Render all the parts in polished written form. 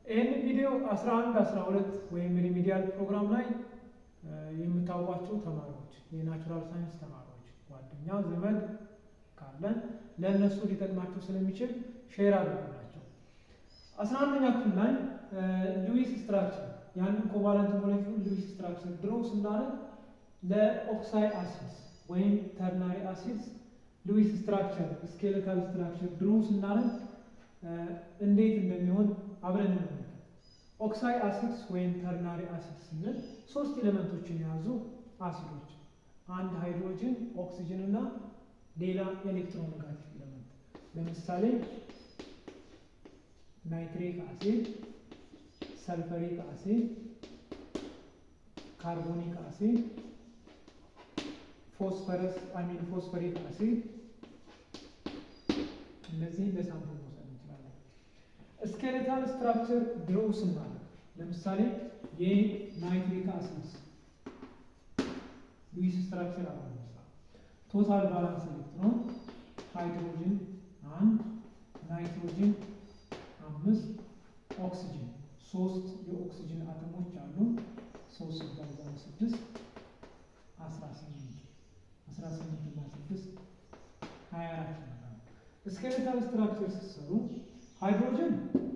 ይህን ቪዲዮ 11 12 ወይም ሪሚዲያል ፕሮግራም ላይ የምታውቋቸው ተማሪዎች የናቹራል ሳይንስ ተማሪዎች ጓደኛ ዘመድ ካለ ለእነሱ ሊጠቅማቸው ስለሚችል ሼር አድርጉላቸው። 11ኛ ክፍል ላይ ሉዊስ ስትራክቸር ያንን ኮቫለንት ሞሌኪውል ሉዊስ ስትራክቸር ድሮ ስናደርግ ለኦክሳይ አሲድስ ወይም ተርናሪ አሲድስ ሉዊስ ስትራክቸር ስኬሌታል ስትራክቸር ድሮ ስናደርግ እንዴት እንደሚሆን አብረን እንመለከት። ኦክሳይ አሲድስ ወይም ተርናሪ አሲድስ ስንል ሶስት ኤሌመንቶችን የያዙ አሲዶች፣ አንድ ሃይድሮጅን፣ ኦክሲጅን እና ሌላ ኤሌክትሮኔጋቲቭ ኤሌመንት። ለምሳሌ ናይትሪክ አሲድ፣ ሰልፈሪክ አሲድ፣ ካርቦኒክ አሲድ፣ ፎስፈሪክ አሲድ። እነዚህ ለሳምፕል መውሰድ እንችላለን። ስኬሌታል ስትራክቸር ድሮ ስናደርግ ለምሳሌ የናይትሪክ አሲድ ሉዊስ ስትራክቸር አሁን ቶታል ባላንስ ኤሌክትሮን ሃይድሮጅን 1 ናይትሮጅን 5 ኦክሲጅን 3 የኦክሲጅን አተሞች አሉ 3 ሲባዛ 6 18 እና 6 24 ነው። ስኬሌታል ስትራክቸር ሲሰሩ ሃይድሮጅን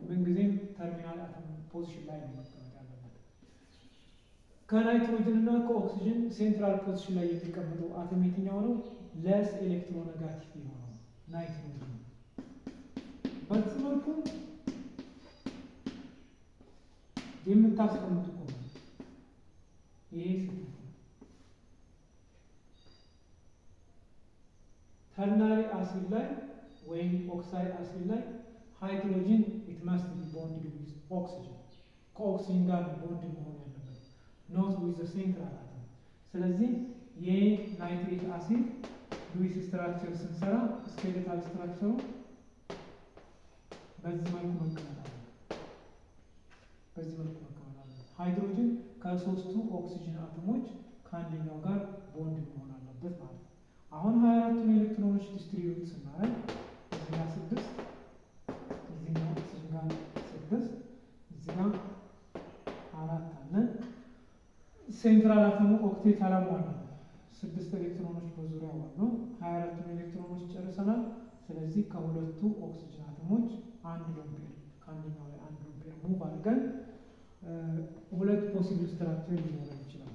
ምንጊዜም ተርሚናል አተም ፖዚሽን ላይ ነው መቀመጥ ያለበት። ከናይትሮጅን እና ከኦክሲጅን ሴንትራል ፖዚሽን ላይ የተቀመጠው አተም የትኛው ነው? ለስ ኤሌክትሮኔጋቲቭ የሆነው ናይትሮጅን። በዚህ መልኩ የምታስቀምጡ ከሆነ ይሄ ተርናሪ አሲድ ላይ ወይም ኦክሳይድ አሲድ ላይ ሃይድሮጅን ኢት ማስት ቢ ቦንድ ዊዝ ኦክሲጅን ከኦክሲጅን ጋር ቦንድ መሆን ያለበት ኖት ዊዝ ዘ ሴንትራል አተም። ስለዚህ የናይትሪክ አሲድ ሉዊስ ስትራክቸር ስንሰራ ስኬሌታል ስትራክቸሩ በዚህ መልኩ መቀመጥ አለ። ሃይድሮጅን ከሶስቱ ኦክሲጅን አተሞች ከአንደኛው ጋር ቦንድ መሆን አለበት ማለት ነው። አሁን 24ቱን ኤሌክትሮኖች ዲስትሪቢዩት ስናደርግ እዚህ ጋር 6 እዚህኛው ኦክሲጅን ጋር 6 እዚህ ጋር 4 አለ። ሴንትራል አተሙ ኦክቴት አላሟላ 6 ኤሌክትሮኖች በዙሪያው አሉ። 24ቱን ኤሌክትሮኖች ጨርሰናል። ስለዚህ ከሁለቱ ኦክሲጅን አተሞች አንድ ሎምፔር ከአንደኛው ላይ አንድ ሎምፔር ሙቭ አድርገን ሁለት ፖሲብል ስትራክቸር ሊኖረን ይችላል።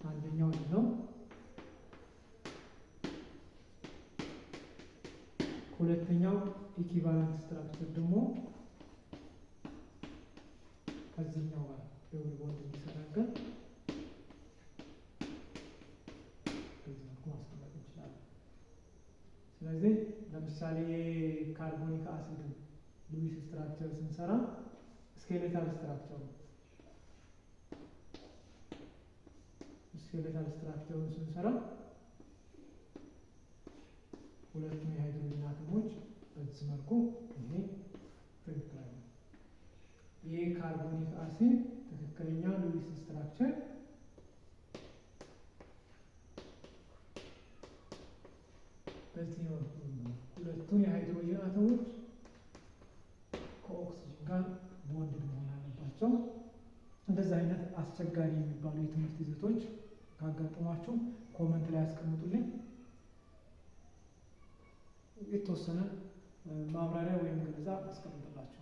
አንደኛው ነው ሁለተኛው ኢኩቫለንት ስትራክቸር ደግሞ ከዚህኛው ጋር ደብል ቦንድ የሚሰራገን በዚህ መልኩ ማስቀመጥ እንችላለን። ስለዚህ ለምሳሌ የካርቦኒክ አሲድ ሉዊስ ስትራክቸር ስንሰራ ስኬሌታል ስትራክቸሩን ስንሰራ ሁለቱም የሃይድሮጅን አተሞች በዚህ መልኩ ይሄ ትክክለኛ ይሄ ካርቦኒክ አሲድ ትክክለኛ ሉዊስ ስትራክቸር በዚህ መልኩ ሁለቱም የሃይድሮጅን አተሞች ከኦክሲጅን ጋር ቦንድ መሆን አለባቸው። እንደዚህ አይነት አስቸጋሪ የሚባሉ የትምህርት ይዘቶች ካጋጠሟችሁ ኮመንት ላይ ያስቀምጡልኝ። የተወሰነ ማብራሪያ ወይም ገለጻ አስቀምጥላችሁ።